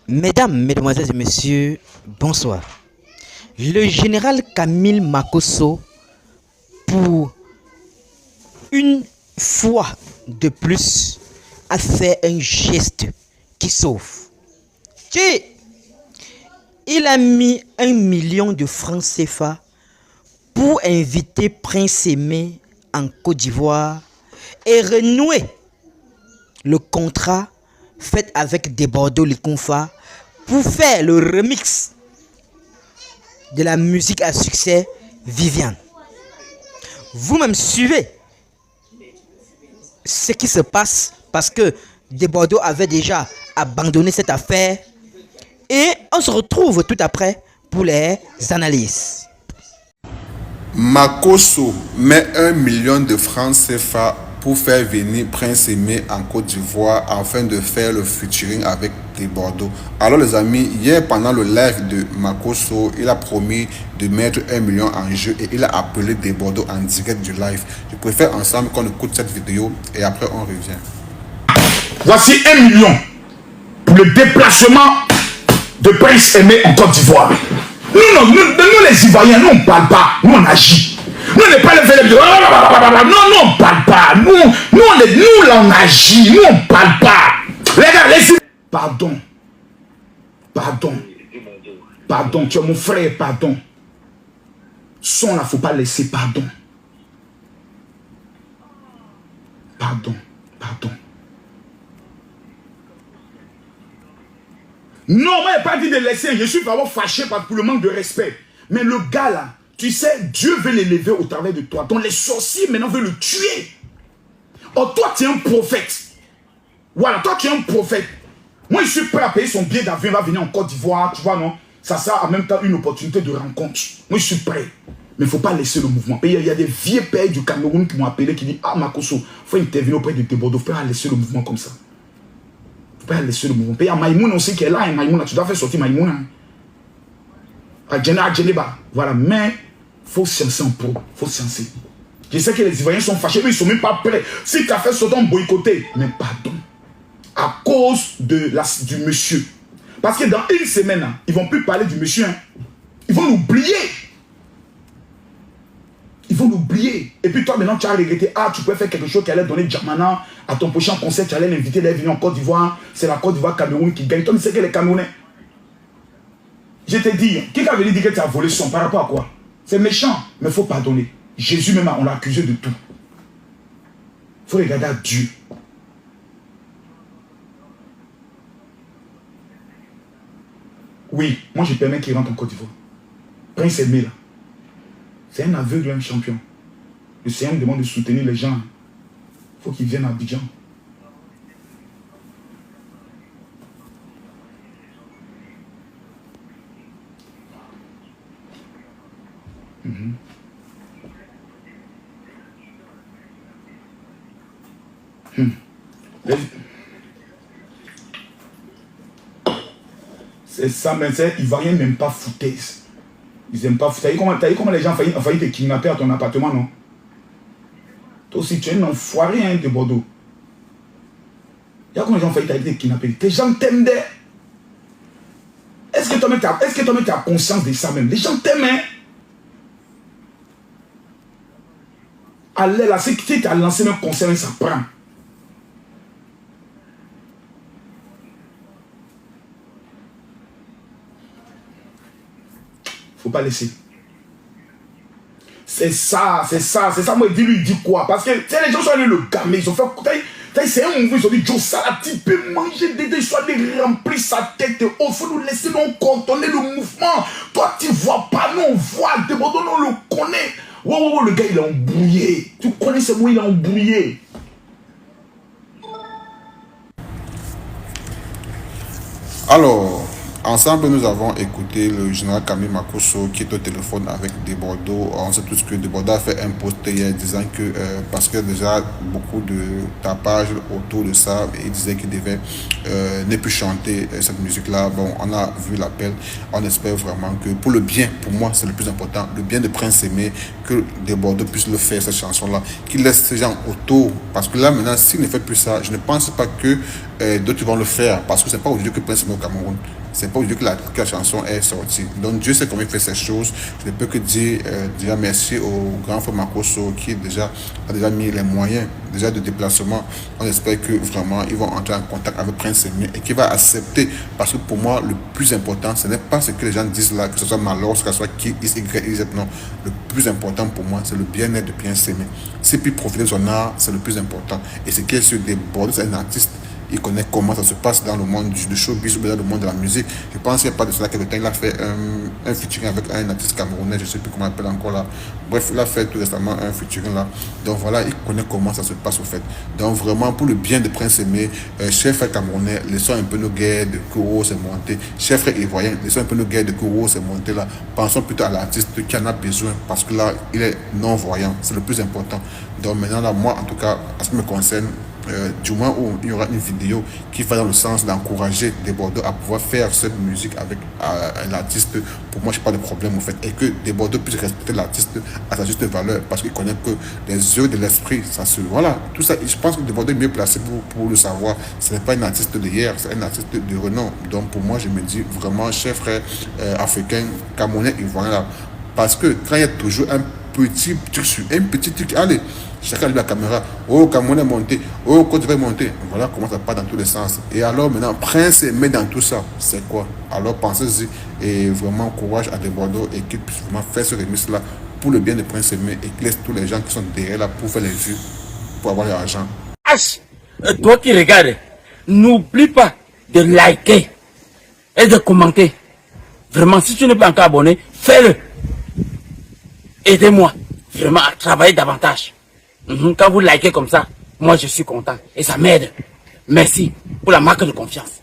Mesdames, Mesdemoiselles et Messieurs, bonsoir. Le général Camille Makosso, pour une fois de plus, a fait un geste qui sauve. Il a mis 1 million de francs CFA pour inviter Prince Aimé en Côte d'Ivoire et renouer le contrat fait avec Desbordeaux Likonfa pour faire le remix de la musique à succès Viviane. Vous-même suivez ce qui se passe parce que Desbordeaux avait déjà abandonné cette affaire et on se retrouve tout après pour les analyses. Makosso met 1 million de francs CFA pour faire venir Prince Aimé en Côte d'Ivoire afin de faire le featuring avec Desbordeaux. Alors les amis, hier pendant le live de Makosso, il a promis de mettre 1 million en jeu et il a appelé Desbordeaux en direct du live. Je préfère ensemble qu'on écoute cette vidéo et après on revient. Voici 1 million pour le déplacement de Prince Aimé en Côte d'Ivoire. Nous, les Ivoiriens, nous on parle pas, nous on agit. Nous on n'est pas les félèbres. Non, on parle pas. Nous là on agit, nous on parle pas. Les gars, laissez. Pardon, tu es mon frère, pardon. Son là, faut pas laisser, pardon. Non, moi, je n'ai pas dit de laisser. Je suis vraiment fâché pour le manque de respect. Mais le gars là, tu sais, Dieu veut l'élever au travers de toi. Donc les sorciers maintenant veulent le tuer. Oh, toi, tu es un prophète. Voilà, toi, tu es un prophète. Moi, je suis prêt à payer son billet d'avion. Il va venir en Côte d'Ivoire, tu vois, non? Ça sera en même temps une opportunité de rencontre. Moi, je suis prêt. Mais il ne faut pas laisser le mouvement. Il y a des vieux pères du Cameroun qui m'ont appelé, qui disent, ah, Makosso, il faut intervenir auprès de Desbordeaux. Il faut pas laisser le mouvement comme ça. Il faut pas laisser le mouvement. Il y a Maïmouna aussi qui est là. Maïmouna, tu dois faire sortir Maïmouna. À Djeneba. Voilà, mais il faut sciencer un peu. Il faut sciencer. Je sais que les Ivoiriens sont fâchés, mais ils ne sont même pas prêts. Si tu as fait sortir, on boycotté. Mais pardon. À cause du monsieur. Parce que dans une semaine, ils ne vont plus parler du monsieur. Ils vont l'oublier. Ils vont l'oublier. Et puis toi, maintenant, tu as regretté. Ah, tu peux faire quelque chose qui allait donner Djamana à ton prochain concert. Tu allais l'inviter d'aller venir en Côte d'Ivoire. C'est la Côte d'Ivoire Cameroun qui gagne. Toi, tu sais que les Camerounais. Je te dis, qui a venu dire que tu as volé son par rapport à quoi? C'est méchant, mais il faut pardonner. Jésus même, on l'a accusé de tout. Il faut regarder à Dieu. Oui, moi je permets qu'il rentre en Côte d'Ivoire. Prince Aimé là. C'est un aveugle, un champion. Le Seigneur me demande de soutenir les gens. Il faut qu'ils viennent à Abidjan. C'est ça, mais ils ne Ivoiriens n'aiment pas foutaise. Ils n'aiment pas foutaise. T'as vu comment les gens ont failli te kidnapper à ton appartement, non? Toi aussi, tu es un enfoiré hein, de Bordeaux. Il y a comment les gens ont failli te kidnapper. Les gens t'aiment. Est-ce que toi-même tu as conscience de ça même? Les gens t'aiment, hein? Allez là, si tu as lancé un concert, ça prend. Faut pas laisser. C'est ça. Moi, lui, il dit quoi? Parce que les gens sont allés le gamer. Ils ont fait. C'est un mouvement. Ils ont dit, Joe Salati peut manger des soit de remplir sa tête. Il faut nous laisser nous contourner le mouvement. Toi, tu vois pas. Nous, on voit. Desbordeaux, on le connaît. Le gars, il est embrouillé. Tu connais ce mot, il est embrouillé. Alors, ensemble, nous avons écouté le général Camille Makosso qui est au téléphone avec Desbordeaux. On sait tous que Desbordeaux a fait un post hier disant que, parce que déjà beaucoup de tapage autour de ça, il disait qu'il devait ne plus chanter cette musique-là. Bon, on a vu l'appel. On espère vraiment que pour le bien, pour moi, c'est le plus important, le bien de Prince Aimé, que Desbordeaux puisse le faire, cette chanson-là, qu'il laisse ces gens autour. Parce que là, maintenant, s'il ne fait plus ça, je ne pense pas que d'autres vont le faire parce que c'est pas aujourd'hui que Prince est au Cameroun. C'est pas aujourd'hui que la chanson est sortie. Donc Dieu sait comment il fait ces choses. Je ne peux que dire déjà merci au grand frère Makosso qui a déjà mis les moyens déjà de déplacement. On espère que vraiment ils vont entrer en contact avec Prince Aimé et qu'il va accepter. Parce que pour moi, le plus important, ce n'est pas ce que les gens disent là, que ce soit Malors, que ce soit qui, X, Y, Z. Non. Le plus important pour moi, c'est le bien-être de Prince Aimé. C'est puis profiter de son art, c'est le plus important. Et ce qui est sur des bords, c'est un artiste. Il connaît comment ça se passe dans le monde du showbiz ou dans le monde de la musique. Je pense qu'il n'y a pas de cela quelque temps. Il a fait un featuring avec un artiste camerounais, je ne sais plus comment il appelle encore là. Bref, il a fait tout récemment un featuring là. Donc voilà, il connaît comment ça se passe au fait. Donc vraiment, pour le bien de Prince Aimé, chers frères camerounais, laissons un peu nos guerres de Kouro se monter. Chers frères ivoiriens, laissons un peu nos guerres de Kouro se monter là. Pensons plutôt à l'artiste qui en a besoin parce que là, il est non-voyant. C'est le plus important. Donc maintenant, là, moi, en tout cas, en ce qui me concerne, du moins où il y aura une vidéo qui va dans le sens d'encourager Desbordeaux à pouvoir faire cette musique avec un artiste, pour moi je n'ai pas de problème en fait, et que Desbordeaux puisse respecter l'artiste à sa juste valeur parce qu'il connaît que les yeux de l'esprit, ça se... Voilà, tout ça, je pense que Desbordeaux est mieux placé pour le savoir. Ce n'est pas un artiste de hier, c'est un artiste de renom. Donc pour moi je me dis vraiment, chers frères africains, camerounais, ivoiriens là, parce que quand il y a toujours un petit truc, allez, chacun lui la caméra, oh Cameroun est monté, oh Côte d'Ivoire est monté, voilà comment ça part dans tous les sens. Et alors maintenant, Prince Aimé dans tout ça, c'est quoi? Alors pensez-y et vraiment courage à Desbordeaux et qu'il puisse vraiment faire ce remix là pour le bien de Prince Aimé et qu'il laisse tous les gens qui sont derrière là pour faire les vues, pour avoir l'argent. Toi qui regardes, n'oublie pas de liker et de commenter. Vraiment, si tu n'es pas encore abonné, fais-le. Aidez-moi vraiment à travailler davantage. Quand vous likez comme ça, moi je suis content et ça m'aide. Merci pour la marque de confiance.